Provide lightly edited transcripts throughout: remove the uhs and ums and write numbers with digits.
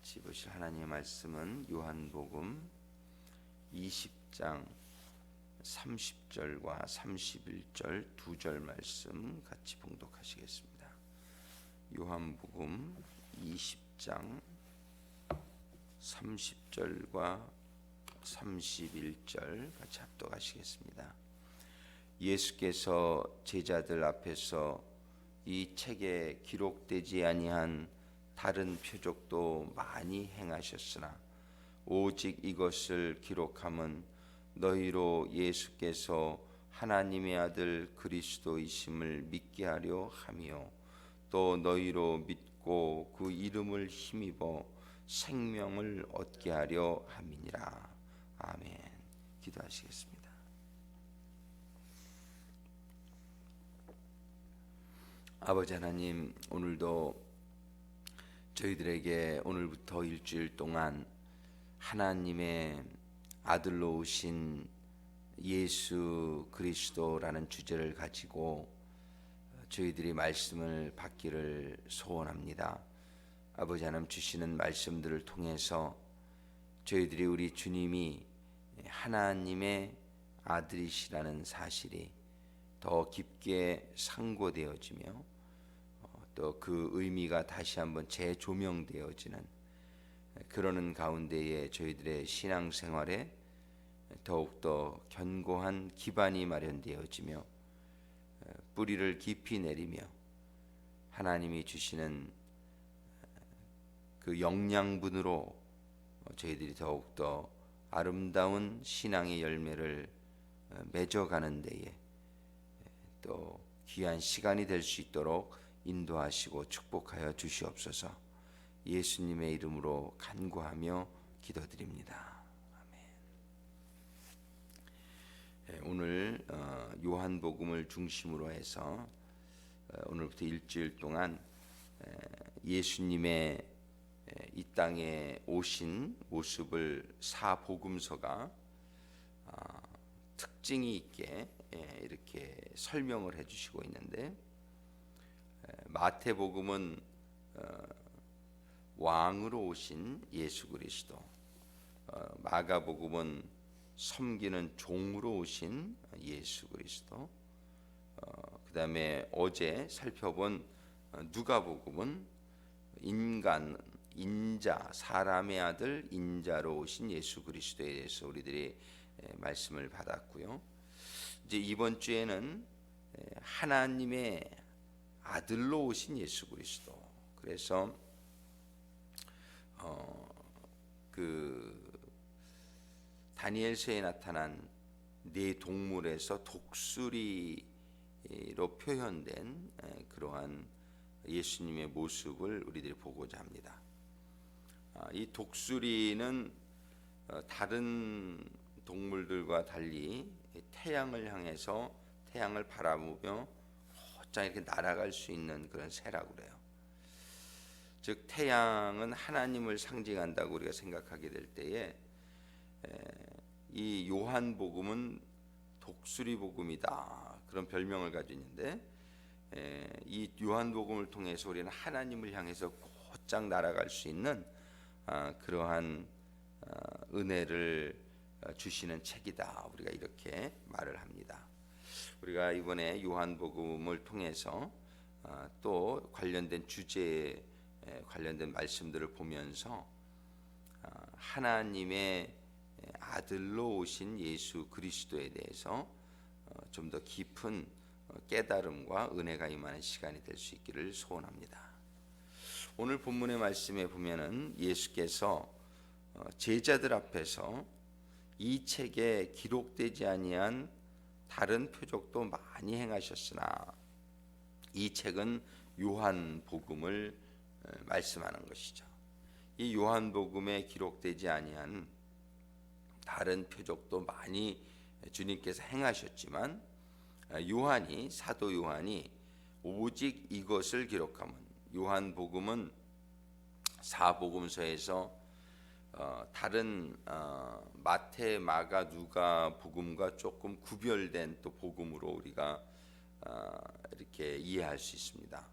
같이 보실 하나님의 말씀은 요한복음 20장 30절과 31절 두 절 말씀 같이 봉독하시겠습니다. 요한복음 20장 30절과 31절 같이 합독하시겠습니다. 예수께서 제자들 앞에서 이 책에 기록되지 아니한 다른 표적도 많이 행하셨으나 오직 이것을 기록함은 너희로 예수께서 하나님의 아들 그리스도이심을 믿게 하려 함이요 또 너희로 믿고 그 이름을 힘입어 생명을 얻게 하려 함이니라. 아멘. 기도하시겠습니다. 아버지 하나님, 오늘도 저희들에게 오늘부터 일주일 동안 하나님의 아들로 오신 예수 그리스도라는 주제를 가지고 저희들이 말씀을 받기를 소원합니다. 아버지 하나님 주시는 말씀들을 통해서 저희들이 우리 주님이 하나님의 아들이시라는 사실이 더 깊게 상고되어지며 또 그 의미가 다시 한번 재조명되어지는 그러는 가운데에 저희들의 신앙생활에 더욱더 견고한 기반이 마련되어지며 뿌리를 깊이 내리며 하나님이 주시는 그 영양분으로 저희들이 더욱더 아름다운 신앙의 열매를 맺어가는 데에 또 귀한 시간이 될 수 있도록 인도하시고 축복하여 주시옵소서. 예수님의 이름으로 간구하며 기도드립니다. 아멘. 오늘 요한복음을 중심으로 해서 오늘부터 일주일 동안 예수님의 이 땅에 오신 모습을 사복음서가 특징이 있게 이렇게 설명을 해주시고 있는데, 마태복음은 왕으로 오신 예수 그리스도, 마가복음은 섬기는 종으로 오신 예수 그리스도, 그 다음에 어제 살펴본 누가복음은 인자, 사람의 아들 인자로 오신 예수 그리스도에 대해서 우리들이 말씀을 받았고요. 이제 이번 주에는 하나님의 아들로 오신 예수 그리스도. 그래서 그 다니엘서에 나타난 네 동물에서 독수리로 표현된 그러한 예수님의 모습을 우리들이 보고자 합니다. 이 독수리는 다른 동물들과 달리 태양을 향해서 태양을 바라보며 곧장 이렇게 날아갈 수 있는 그런 새라고 그래요. 즉 태양은 하나님을 상징한다고 우리가 생각하게 될 때에 이 요한복음은 독수리 복음이다 그런 별명을 가지고 있는데, 이 요한복음을 통해서 우리는 하나님을 향해서 곧장 날아갈 수 있는 그러한 은혜를 주시는 책이다, 우리가 이렇게 말을 합니다. 우리가 이번에 요한복음을 통해서 또 관련된 주제에 관련된 말씀들을 보면서 하나님의 아들로 오신 예수 그리스도에 대해서 좀 더 깊은 깨달음과 은혜가 임하는 시간이 될 수 있기를 소원합니다. 오늘 본문의 말씀에 보면은 예수께서 제자들 앞에서 이 책에 기록되지 아니한 다른 표적도 많이 행하셨으나, 이 책은 요한복음을 말씀하는 것이죠. 이 요한복음에 기록되지 아니한 다른 표적도 많이 주님께서 행하셨지만, 사도 요한이 오직 이것을 기록하면, 요한복음은 사복음서에서 다른 마태, 마가, 누가 복음과 조금 구별된 또 복음으로 우리가 이렇게 이해할 수 있습니다.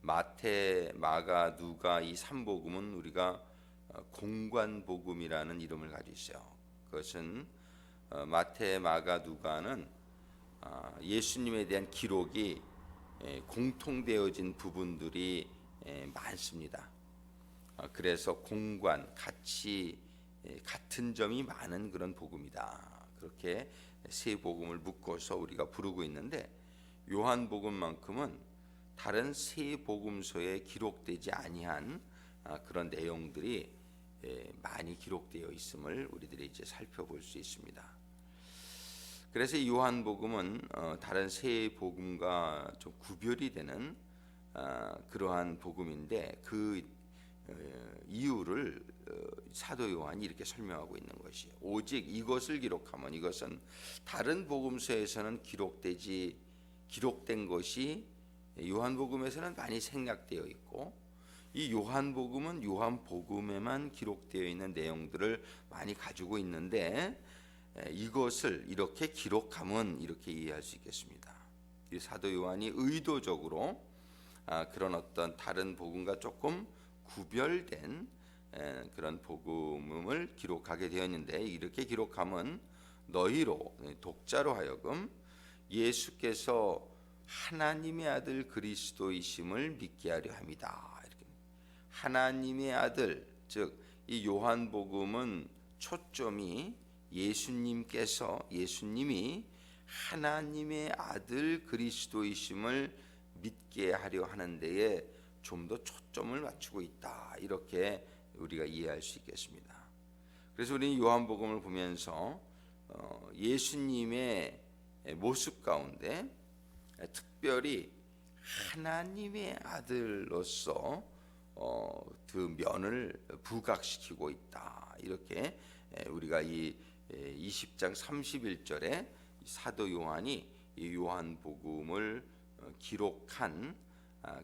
마태, 마가, 누가 이 3복음은 우리가 공관복음이라는 이름을 가지고 있어요. 그것은 마태, 마가, 누가는 예수님에 대한 기록이 공통되어진 부분들이 많습니다. 그래서 공관, 같은 점이 많은 그런 복음이다. 그렇게 세 복음을 묶어서 우리가 부르고 있는데, 요한복음만큼은 다른 세 복음서에 기록되지 아니한 그런 내용들이 많이 기록되어 있음을 우리들이 이제 살펴볼 수 있습니다. 그래서 이 요한복음은 다른 세 복음과 좀 구별이 되는 그러한 복음인데, 그 이유를 사도 요한이 이렇게 설명하고 있는 것이에요. 오직 이것을 기록하면, 이것은 다른 복음서에서는 기록된 것이 요한복음에서는 많이 생략되어 있고, 이 요한복음은 요한복음에만 기록되어 있는 내용들을 많이 가지고 있는데, 이것을 이렇게 기록하면 이렇게 이해할 수 있겠습니다. 이 사도 요한이 의도적으로 그런 어떤 다른 복음과 조금 구별된 그런 복음을 기록하게 되었는데, 이렇게 기록하면 너희로, 독자로 하여금 예수께서 하나님의 아들 그리스도이심을 믿게 하려 함이다. 이렇게. 하나님의 아들, 즉 이 요한복음은 초점이 예수님이 하나님의 아들 그리스도이심을 믿게 하려 하는 데에 좀 더 초점을 맞추고 있다. 이렇게 우리가 이해할 수 있겠습니다. 그래서 우리는 요한복음을 보면서 예수님의 모습 가운데 특별히 하나님의 아들로서 그 면을 부각시키고 있다. 이렇게 우리가 이 20장 31절에 사도 요한이 이 요한복음을 기록한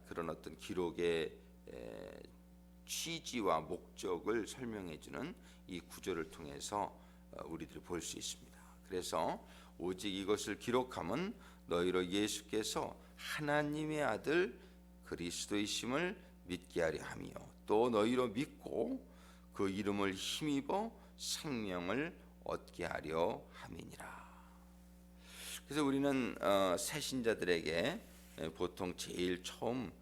그런 어떤 기록의 취지와 목적을 설명해주는 이 구절을 통해서 우리들이 볼 수 있습니다. 그래서 오직 이것을 기록하면 너희로 예수께서 하나님의 아들 그리스도이심을 믿게 하려 하며, 또 너희로 믿고 그 이름을 힘입어 생명을 얻게 하려 함이니라. 그래서 우리는 새신자들에게 보통 제일 처음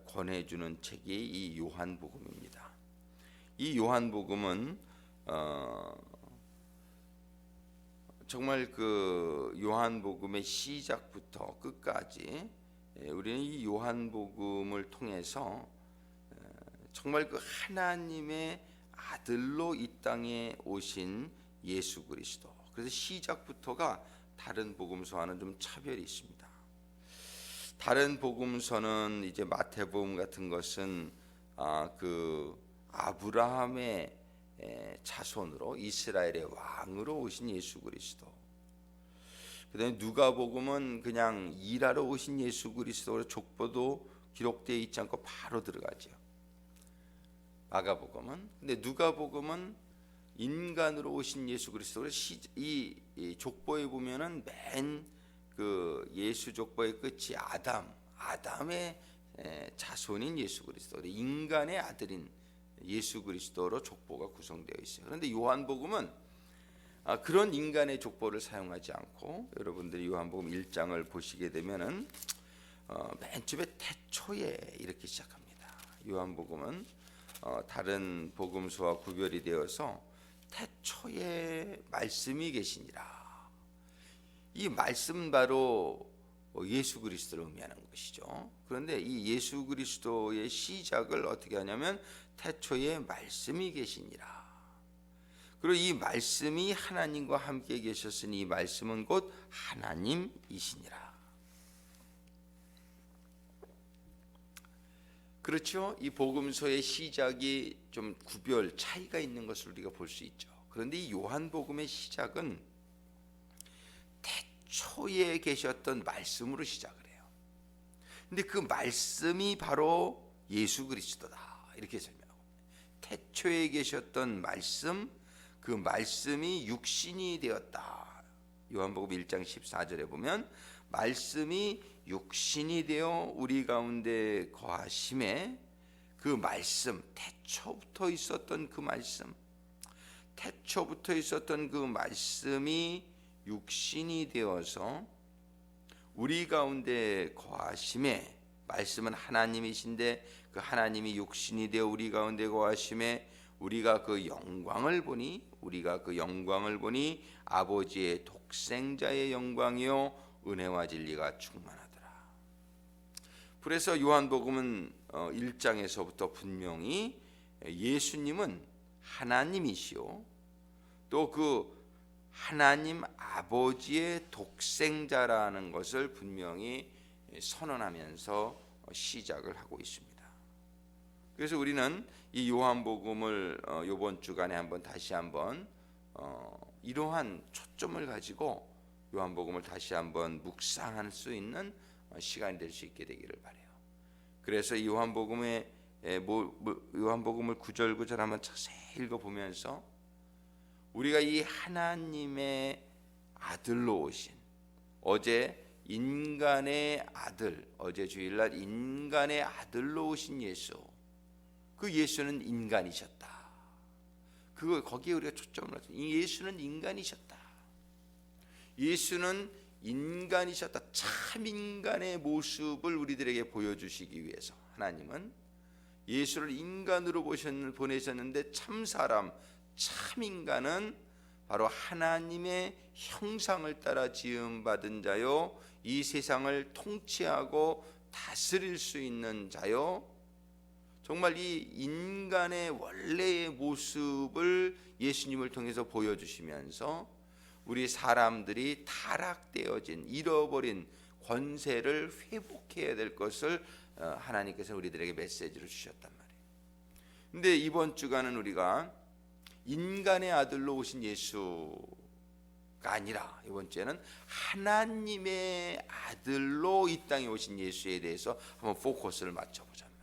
권해주는 책이 이 요한복음입니다. 이 요한복음은 정말 그 요한복음의 시작부터 끝까지 우리는 이 요한복음을 통해서 정말 그 하나님의 아들로 이 땅에 오신 예수 그리스도, 그래서 시작부터가 다른 복음서와는 좀 차별이 있습니다. 다른 복음서는 이제 마태복음 같은 것은 그 아브라함의 자손으로 이스라엘의 왕으로 오신 예수 그리스도, 그다음에 누가복음은 그냥 일하러 오신 예수 그리스도로 족보도 기록되어 있지 않고 바로 들어가죠. 마가복음은, 근데 누가복음은 인간으로 오신 예수 그리스도, 이 족보에 보면은 맨 그 예수 족보의 끝이 아담의 자손인 예수 그리스도, 인간의 아들인 예수 그리스도로 족보가 구성되어 있어요. 그런데 요한복음은 그런 인간의 족보를 사용하지 않고, 여러분들이 요한복음 1장을 보시게 되면은 맨 처음에 태초에 이렇게 시작합니다. 요한복음은 다른 복음서와 구별이 되어서 태초에 말씀이 계시니라. 이 말씀 바로 예수 그리스도를 의미하는 것이죠. 그런데 이 예수 그리스도의 시작을 어떻게 하냐면 태초에 말씀이 계시니라. 그리고 이 말씀이 하나님과 함께 계셨으니 이 말씀은 곧 하나님이시니라. 그렇죠? 이 복음서의 시작이 좀 구별 차이가 있는 것을 우리가 볼 수 있죠. 그런데 이 요한복음의 시작은 태초에 계셨던 말씀으로 시작을 해요. 근데 그 말씀이 바로 예수 그리스도다. 이렇게 설명하고, 태초에 계셨던 말씀, 그 말씀이 육신이 되었다. 요한복음 1장 14절에 보면 말씀이 육신이 되어 우리 가운데 거하심에 그 말씀, 태초부터 있었던 그 말씀, 태초부터 있었던 그 말씀이 육신이 되어서 우리 가운데 거하심에, 말씀은 하나님이신데 그 하나님이 육신이 되어 우리 가운데 거하심에 우리가 그 영광을 보니 아버지의 독생자의 영광이요 은혜와 진리가 충만하더라. 그래서 요한복음은 1장에서부터 분명히 예수님은 하나님이시요 또 그 하나님 아버지의 독생자라는 것을 분명히 선언하면서 시작을 하고 있습니다. 그래서 우리는 이 요한복음을 이번 주간에 다시 한번 이러한 초점을 가지고 요한복음을 다시 한번 묵상할 수 있는 시간이 될 수 있게 되기를 바라요. 그래서 이 요한복음을 구절구절 한번 자세히 읽어보면서 우리가 이 하나님의 아들로 오신, 어제 인간의 아들, 어제 주일날 인간의 아들로 오신 예수, 그 예수는 인간이셨다. 거기에 우리가 초점을 맞춰. 예수는 인간이셨다. 예수는 인간이셨다. 참 인간의 모습을 우리들에게 보여주시기 위해서 하나님은 예수를 인간으로 보내셨는데 참 사람, 참 인간은 바로 하나님의 형상을 따라 지음받은 자요, 이 세상을 통치하고 다스릴 수 있는 자요, 정말 이 인간의 원래의 모습을 예수님을 통해서 보여주시면서 우리 사람들이 타락되어진, 잃어버린 권세를 회복해야 될 것을 하나님께서 우리들에게 메시지를 주셨단 말이에요. 근데 이번 주간은 우리가 인간의 아들로 오신 예수가 아니라 이번 주에는 하나님의 아들로 이 땅에 오신 예수에 대해서 한번 포커스를 맞춰보자 말이에요.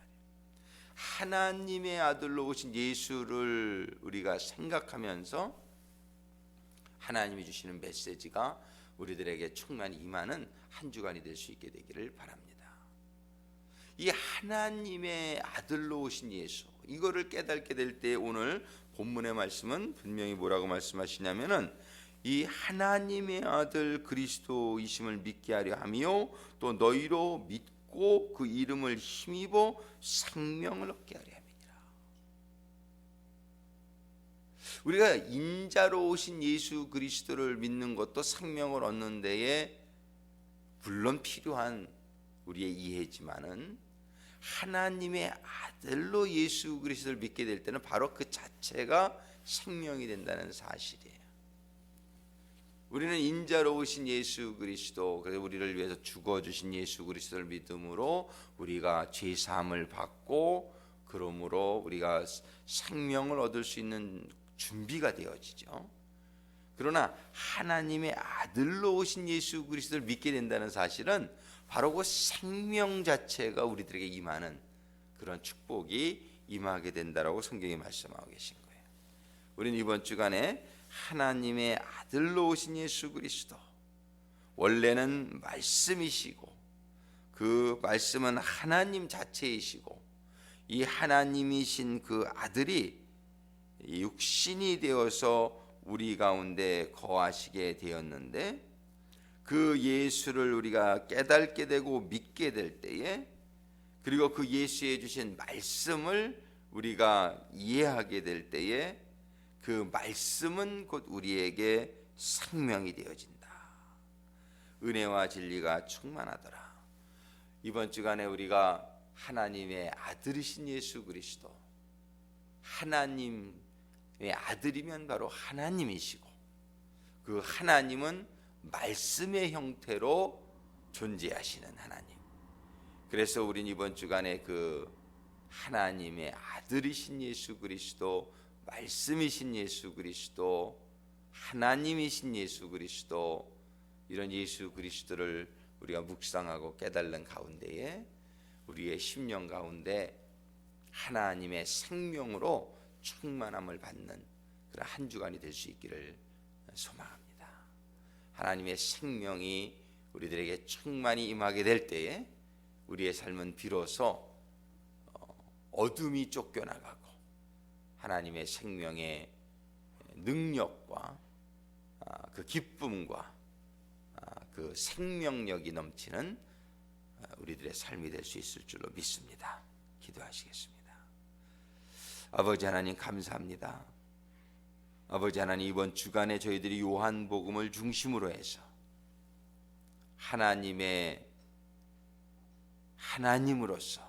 하나님의 아들로 오신 예수를 우리가 생각하면서 하나님이 주시는 메시지가 우리들에게 충만히 임하는 한 주간이 될 수 있게 되기를 바랍니다. 이 하나님의 아들로 오신 예수, 이거를 깨닫게 될 때 오늘 본문의 말씀은 분명히 뭐라고 말씀하시냐면은 이 하나님의 아들 그리스도이심을 믿게 하려 하며 또 너희로 믿고 그 이름을 힘입어 생명을 얻게 하려 함이니라. 우리가 인자로 오신 예수 그리스도를 믿는 것도 생명을 얻는 데에 물론 필요한 우리의 이해지만은 하나님의 아들로 예수 그리스도를 믿게 될 때는 바로 그 자체가 생명이 된다는 사실이에요. 우리는 인자로 오신 예수 그리스도, 그래서 우리를 위해서 죽어주신 예수 그리스도를 믿음으로 우리가 죄 사함을 받고 그러므로 우리가 생명을 얻을 수 있는 준비가 되어지죠. 그러나 하나님의 아들로 오신 예수 그리스도를 믿게 된다는 사실은 바로 그 생명 자체가 우리들에게 임하는 그런 축복이 임하게 된다라고 성경이 말씀하고 계신 거예요. 우리는 이번 주간에 하나님의 아들로 오신 예수 그리스도, 원래는 말씀이시고 그 말씀은 하나님 자체이시고 이 하나님이신 그 아들이 육신이 되어서 우리 가운데 거하시게 되었는데 그 예수를 우리가 깨닫게 되고 믿게 될 때에, 그리고 그 예수에 주신 말씀을 우리가 이해하게 될 때에 그 말씀은 곧 우리에게 생명이 되어진다. 은혜와 진리가 충만하더라. 이번 주간에 우리가 하나님의 아들이신 예수 그리스도, 하나님의 아들이면 바로 하나님이시고 그 하나님은 말씀의 형태로 존재하시는 하나님. 그래서 우린 이번 주간에 그 하나님의 아들이신 예수 그리스도, 말씀이신 예수 그리스도, 하나님이신 예수 그리스도, 이런 예수 그리스도를 우리가 묵상하고 깨달는 가운데에 우리의 심령 가운데 하나님의 생명으로 충만함을 받는 그런 한 주간이 될 수 있기를 소망합니다. 하나님의 생명이 우리들에게 충만히 임하게 될 때에 우리의 삶은 비로소 어둠이 쫓겨나가고 하나님의 생명의 능력과 그 기쁨과 그 생명력이 넘치는 우리들의 삶이 될 수 있을 줄로 믿습니다. 기도하시겠습니다. 아버지 하나님 감사합니다. 아버지 하나님, 이번 주간에 저희들이 요한복음을 중심으로 해서 하나님으로서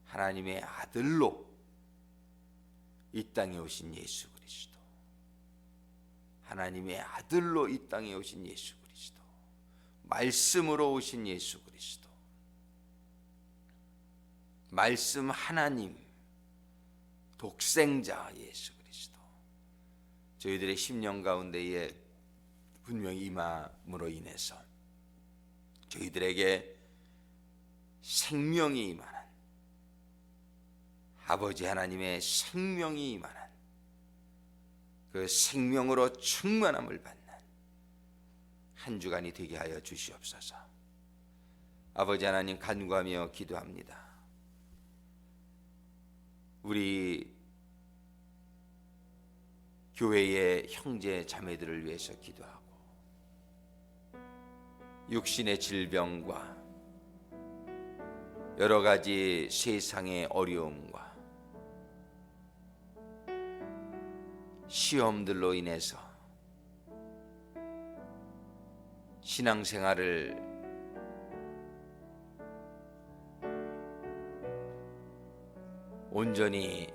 하나님의 아들로 이 땅에 오신 예수 그리스도, 하나님의 아들로 이 땅에 오신 예수 그리스도, 말씀으로 오신 예수 그리스도, 말씀 하나님, 독생자 예수 그리스도, 저희들의 심령 가운데에 분명히 임함으로 인해서 저희들에게 생명이 임하는, 아버지 하나님의 생명이 임하는, 그 생명으로 충만함을 받는 한 주간이 되게 하여 주시옵소서. 아버지 하나님, 간구하며 기도합니다. 우리 교회의 형제 자매들을 위해서 기도하고, 육신의 질병과 여러 가지 세상의 어려움과 시험들로 인해서 신앙생활을 온전히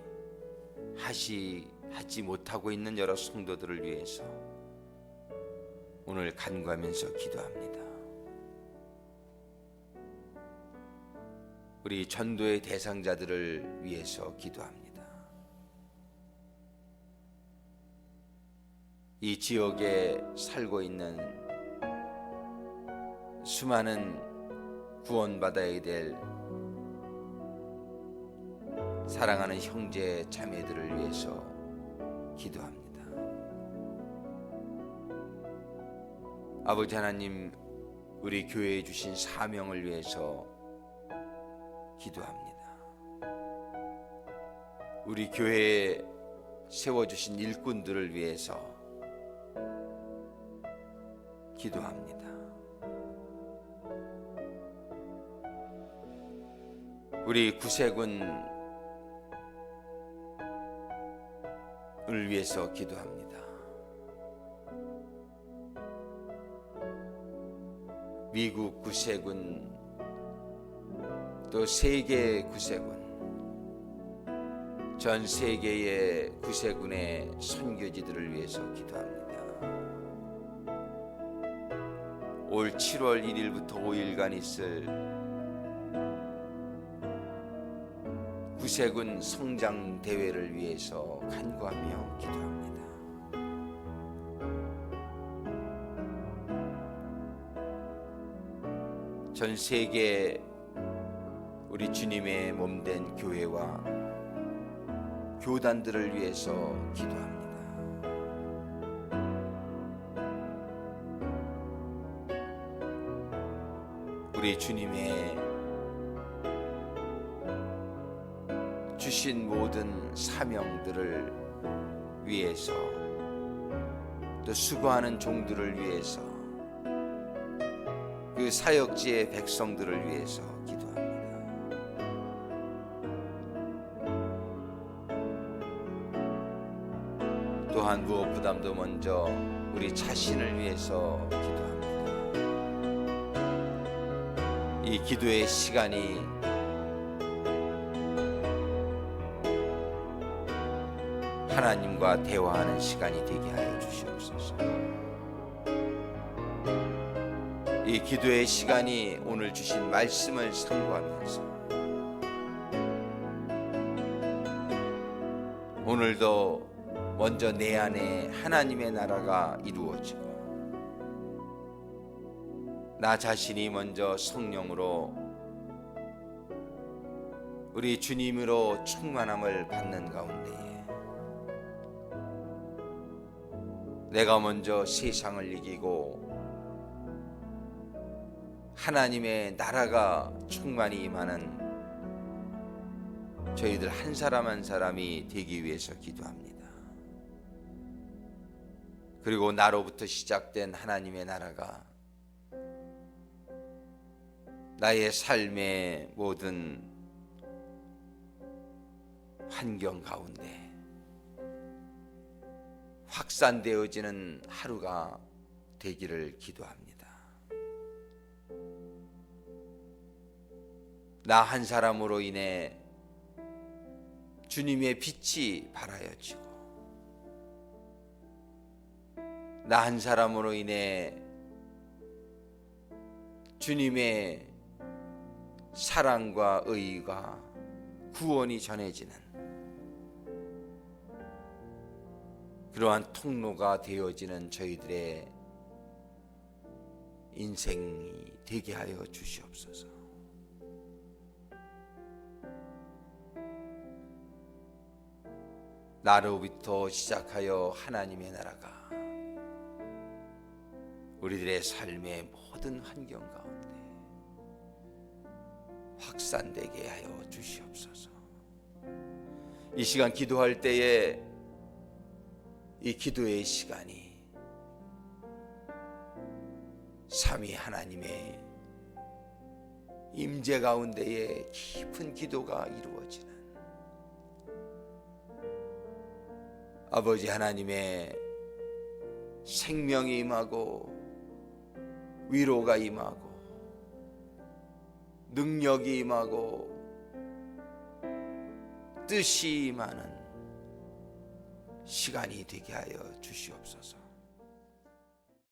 하지 못하고 있는 여러 성도들을 위해서 오늘 간구하면서 기도합니다. 우리 전도의 대상자들을 위해서 기도합니다. 이 지역에 살고 있는 수많은 구원받아야 될 사랑하는 형제 자매들을 위해서 기도합니다. 아버지 하나님, 우리 교회에 주신 사명을 위해서 기도합니다. 우리 교회에 세워주신 일꾼들을 위해서 기도합니다. 우리 구세군을 위해서 기도합니다. 미국 구세군, 또 세계 구세군, 전 세계의 구세군의 선교지들을 위해서 기도합니다. 올 7월 1일부터 5일간 있을 구세군 성장 대회를 위해서 간구하며 기도합니다. 전 세계 우리 주님의 몸된 교회와 교단들을 위해서 기도합니다. 우리 주님의 주신 모든 사명들을 위해서, 또 수고하는 종들을 위해서, 그 사역지의 백성들을 위해서 기도합니다. 또한 무엇보다도 먼저 우리 자신을 위해서 기도합니다. 이 기도의 시간이 하나님과 대화하는 시간이 되게 하여 주시옵소서. 이 기도의 시간이 오늘 주신 말씀을 상고하면서 오늘도 먼저 내 안에 하나님의 나라가 이루어지고, 나 자신이 먼저 성령으로 우리 주님으로 충만함을 받는 가운데에 내가 먼저 세상을 이기고 하나님의 나라가 충만히 임하는 저희들 한 사람 한 사람이 되기 위해서 기도합니다. 그리고 나로부터 시작된 하나님의 나라가 나의 삶의 모든 환경 가운데 확산되어지는 하루가 되기를 기도합니다. 나 한 사람으로 인해 주님의 빛이 발하여지고, 나 한 사람으로 인해 주님의 사랑과 의가 구원이 전해지는 그러한 통로가 되어지는 저희들의 인생이 되게 하여 주시옵소서. 나로부터 시작하여 하나님의 나라가 우리들의 삶의 모든 환경 가운데 확산되게 하여 주시옵소서. 이 시간 기도할 때에 이 기도의 시간이 삼위 하나님의 임재 가운데에 깊은 기도가 이루어지는 아버지 하나님의 생명이 임하고 위로가 임하고 능력이 임하고 뜻이 임하는 시간이 되게 하여 주시옵소서.